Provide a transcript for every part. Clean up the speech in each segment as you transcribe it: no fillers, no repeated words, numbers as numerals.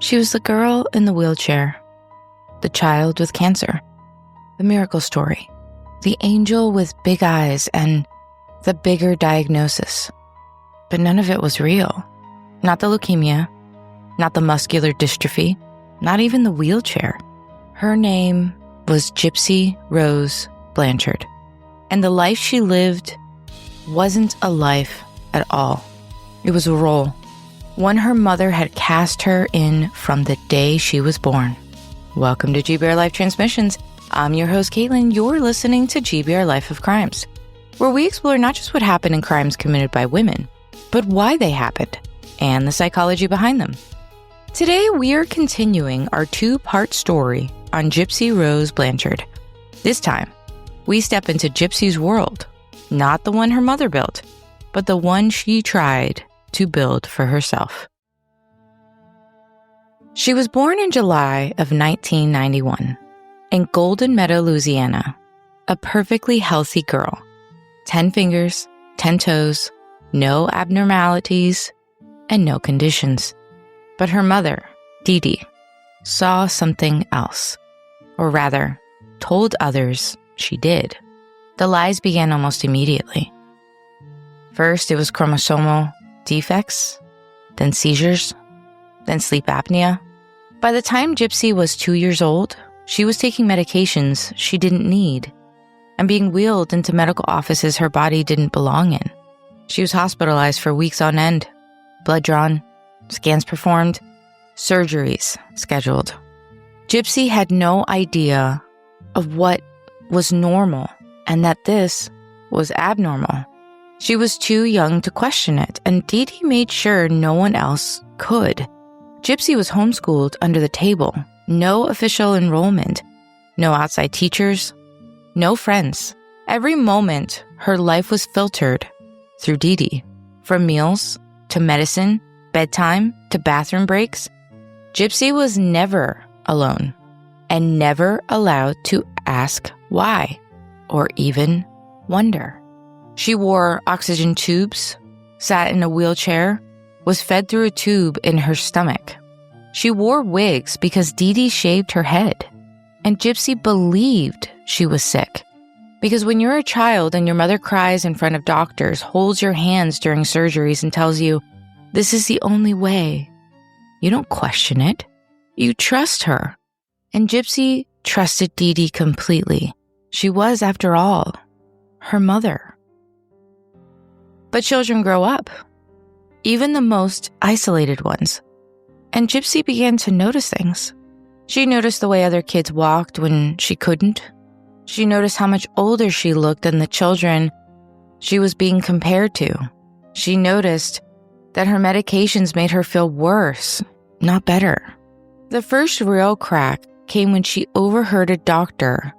She was the girl in the wheelchair, the child with cancer, the miracle story, the angel with big eyes and the bigger diagnosis. But none of it was real. Not the leukemia, not the muscular dystrophy, not even the wheelchair. Her name was Gypsy Rose Blanchard, and the life she lived wasn't a life at all. It was a role, one her mother had cast her in from the day she was born. Welcome to GBRLIFE Transmissions. I'm your host, Caitlin. You're listening to GBRLIFE of Crimes, where we explore not just what happened in crimes committed by women, but why they happened and the psychology behind them. Today, we are continuing our two-part story on Gypsy Rose Blanchard. This time, we step into Gypsy's world, not the one her mother built, but the one she tried to build for herself. She was born in July of 1991 in Golden Meadow, Louisiana, a perfectly healthy girl. 10 fingers, 10 toes, no abnormalities, and no conditions. But her mother, Dee Dee, saw something else, or rather, told others she did. The lies began almost immediately. First, it was chromosomal defects, then seizures, then sleep apnea. By the time Gypsy was 2 years old, she was taking medications she didn't need and being wheeled into medical offices her body didn't belong in. She was hospitalized for weeks on end, blood drawn, scans performed, surgeries scheduled. Gypsy had no idea of what was normal and that this was abnormal. She was too young to question it, and Dee Dee made sure no one else could. Gypsy was homeschooled under the table, no official enrollment, no outside teachers, no friends. Every moment, her life was filtered through Dee Dee. From meals to medicine, bedtime to bathroom breaks, Gypsy was never alone and never allowed to ask why or even wonder. She wore oxygen tubes, sat in a wheelchair, was fed through a tube in her stomach. She wore wigs because Dee Dee shaved her head, and Gypsy believed she was sick. Because when you're a child and your mother cries in front of doctors, holds your hands during surgeries and tells you, this is the only way, you don't question it. You trust her. And Gypsy trusted Dee Dee completely. She was, after all, her mother. But children grow up, even the most isolated ones. And Gypsy began to notice things. She noticed the way other kids walked when she couldn't. She noticed how much older she looked than the children she was being compared to. She noticed that her medications made her feel worse, not better. The first real crack came when she overheard a doctor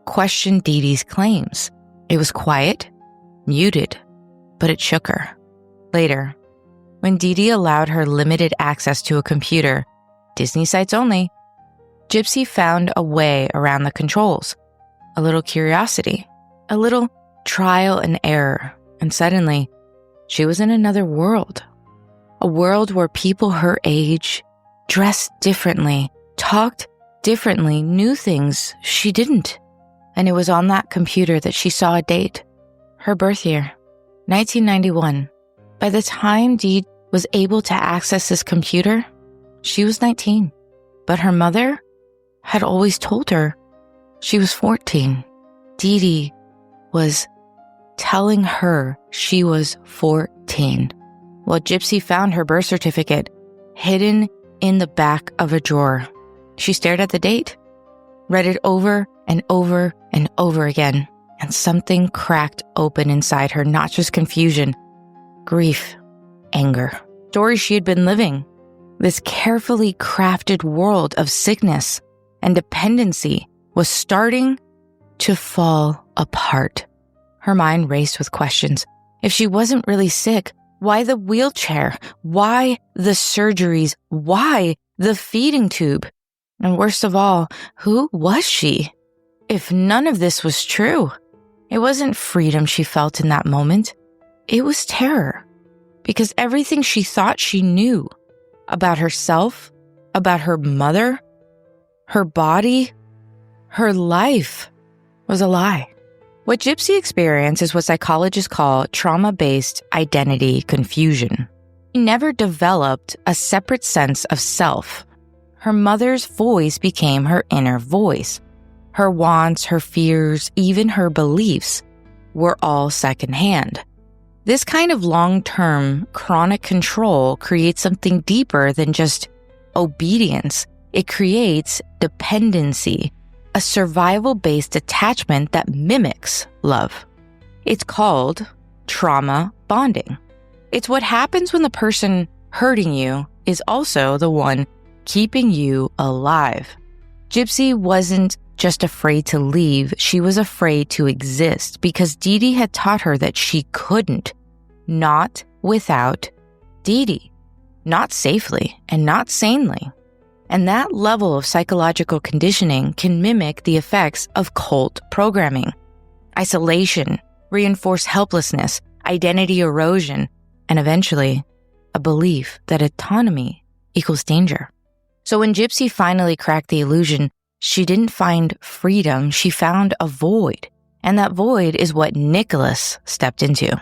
question Dee Dee's claims. It was quiet, muted, but it shook her. Later, when Dee Dee allowed her limited access to a computer, Disney sites only, Gypsy found a way around the controls. A little curiosity, a little trial and error, and suddenly, she was in another world. A world where people her age dressed differently, talked differently, knew things she didn't. And it was on that computer that she saw a date, her birth year, 1991. By the time Dee was able to access this computer, she was 19. But her mother had always told her she was 14. Dee Dee was telling her she was 14. Well, Gypsy found her birth certificate hidden in the back of a drawer. She stared at the date, read it over and over and over again, and something cracked open inside her, not just confusion, grief, anger. Stories she had been living, this carefully crafted world of sickness and dependency was starting to fall apart. Her mind raced with questions. If she wasn't really sick, why the wheelchair? Why the surgeries? Why the feeding tube? And worst of all, who was she? If none of this was true, it wasn't freedom she felt in that moment. It was terror. Because everything she thought she knew about herself about her mother, her body, her life was a lie. What Gypsy experienced is what psychologists call trauma-based identity confusion. She never developed a separate sense of self. Her mother's voice became her inner voice. Her wants, her fears, even her beliefs were all secondhand. This kind of long-term chronic control creates something deeper than just obedience. It creates dependency, a survival-based attachment that mimics love. It's called trauma bonding. It's what happens when the person hurting you is also the one keeping you alive. Gypsy wasn't just afraid to leave, she was afraid to exist because Dee Dee had taught her that she couldn't. Not without Dee Dee. Not safely and not sanely. And that level of psychological conditioning can mimic the effects of cult programming. Isolation, reinforced helplessness, identity erosion, and eventually, a belief that autonomy equals danger. So when Gypsy finally cracked the illusion, she didn't find freedom, she found a void. And that void is what Nicholas stepped into.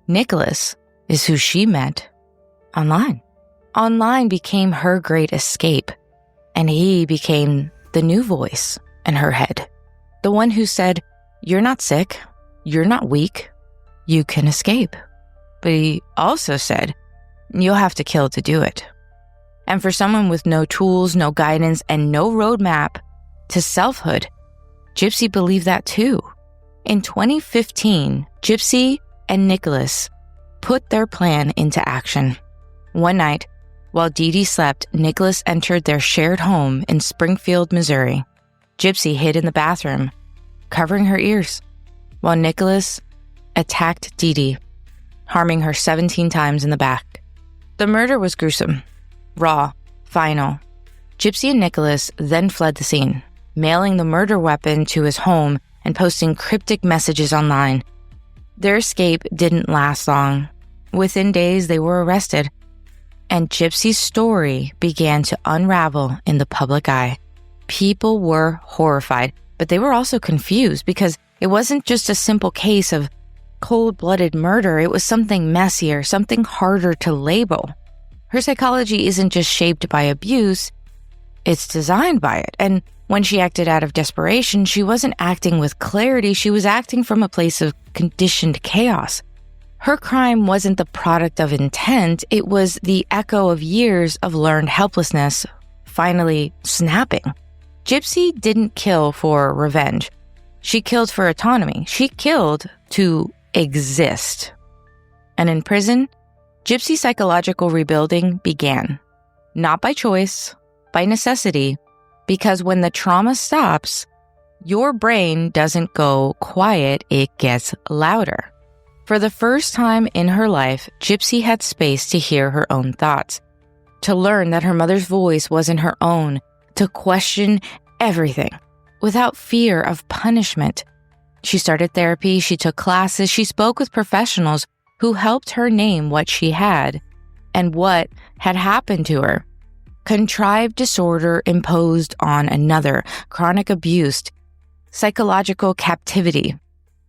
Nicholas is who she met online. Online became her great escape, and he became the new voice in her head. The one who said, "You're not sick, you're not weak, you can escape." But he also said, "You'll have to kill to do it." And for someone with no tools, no guidance, and no roadmap to selfhood, Gypsy believed that too. In 2015, Gypsy and Nicholas put their plan into action. One night, while Dee Dee slept, Nicholas entered their shared home in Springfield, Missouri. Gypsy hid in the bathroom, covering her ears, while Nicholas attacked Dee Dee, harming her 17 times in the back. The murder was gruesome, raw, final. Gypsy and Nicholas then fled the scene, mailing the murder weapon to his home and posting cryptic messages online. Their escape didn't last long. Within days, they were arrested, and Gypsy's story began to unravel in the public eye. People were horrified, but they were also confused because it wasn't just a simple case of cold-blooded murder. It was something messier, something harder to label. Her psychology isn't just shaped by abuse, it's designed by it. And when she acted out of desperation, she wasn't acting with clarity, she was acting from a place of conditioned chaos. Her crime wasn't the product of intent, it was the echo of years of learned helplessness finally snapping. Gypsy didn't kill for revenge. She killed for autonomy. She killed to exist. And in prison, Gypsy's psychological rebuilding began. Not by choice, by necessity, because when the trauma stops, your brain doesn't go quiet, it gets louder. For the first time in her life, Gypsy had space to hear her own thoughts, to learn that her mother's voice wasn't her own, to question everything without fear of punishment. She started therapy, she took classes, she spoke with professionals who helped her name what she had and what had happened to her. Contrived disorder imposed on another, chronic abuse, psychological captivity.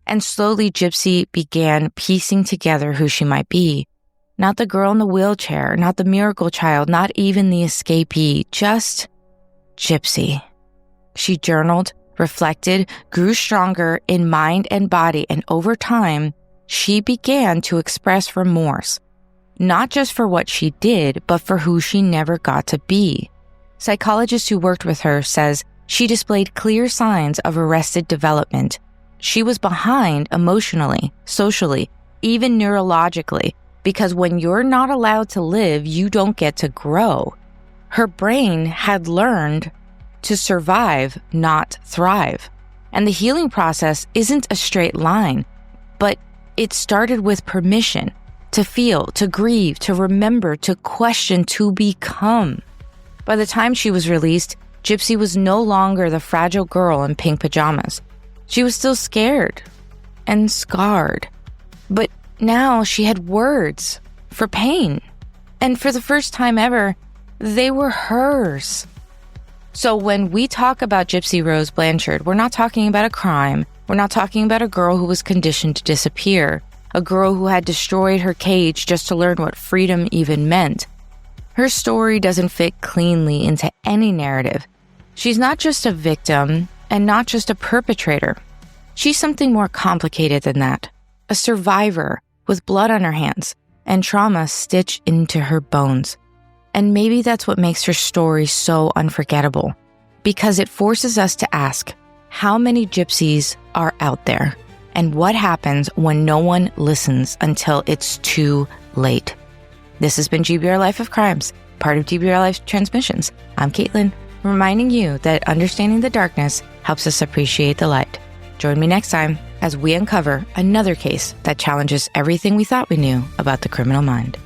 And slowly Gypsy began piecing together who she might be. Not the girl in the wheelchair, not the miracle child, not even the escapee, just Gypsy. She journaled, reflected, grew stronger in mind and body, and over time, she began to express remorse, not just for what she did, but for who she never got to be. Psychologists who worked with her says she displayed clear signs of arrested development. She was behind emotionally, socially, even neurologically, because when you're not allowed to live, you don't get to grow. Her brain had learned to survive, not thrive. And the healing process isn't a straight line, but it started with permission to feel, to grieve, to remember, to question, to become. By the time she was released, Gypsy was no longer the fragile girl in pink pajamas. She was still scared and scarred, but now she had words for pain. And for the first time ever, They were hers. So when we talk about Gypsy Rose Blanchard, we're not talking about a crime. We're not talking about a girl who was conditioned to disappear, a girl who had destroyed her cage just to learn what freedom even meant. Her story doesn't fit cleanly into any narrative. She's not just a victim and not just a perpetrator. She's something more complicated than that. A survivor with blood on her hands and trauma stitched into her bones. And maybe that's what makes her story so unforgettable, because it forces us to ask, how many gypsies are out there? And what happens when no one listens until it's too late? This has been GBRLIFE of Crimes, part of GBRLIFE Transmissions. I'm Caitlin, reminding you that understanding the darkness helps us appreciate the light. Join me next time as we uncover another case that challenges everything we thought we knew about the criminal mind.